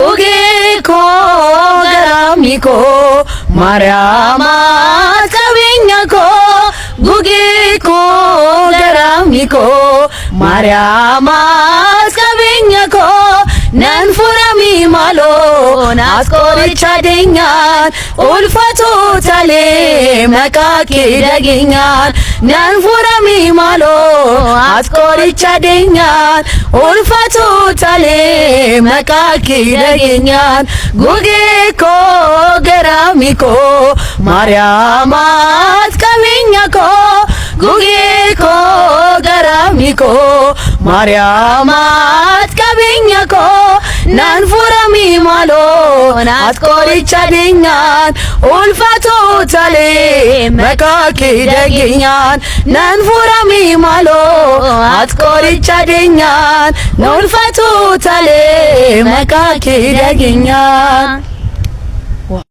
ጉጌኮ ገራሚኮ ማርያም አትቀብኛኮ ጉጌኮ ገራሚኮ ማርያም አትቀብኛኮ ነንፉረሚ ማሎ ናስቆልቻ ደኛን ኡልፈቱ ተሌ መቃቂ ደገኛን ነንፉረሚ ማሎ አስቆልቻ ደኛን ኡልፈቱ ተሌ መቃቂ ደገኛን ጉጌኮ ገራሚኮ ማርያም አትቀብኛኮ ጉጌኮ ገራሚኮ ማርያም አትቀብኛኮ ናንፉረሚ ማሎ ናስቆልቻ ደኛን ኡልፈቱ ተሌ መቃቂ ደገኛን ናንፉረሚ ማሎ ናስቆልቻ ደኛን ኡልፈቱ ተሌ መቃቂ ደገኛን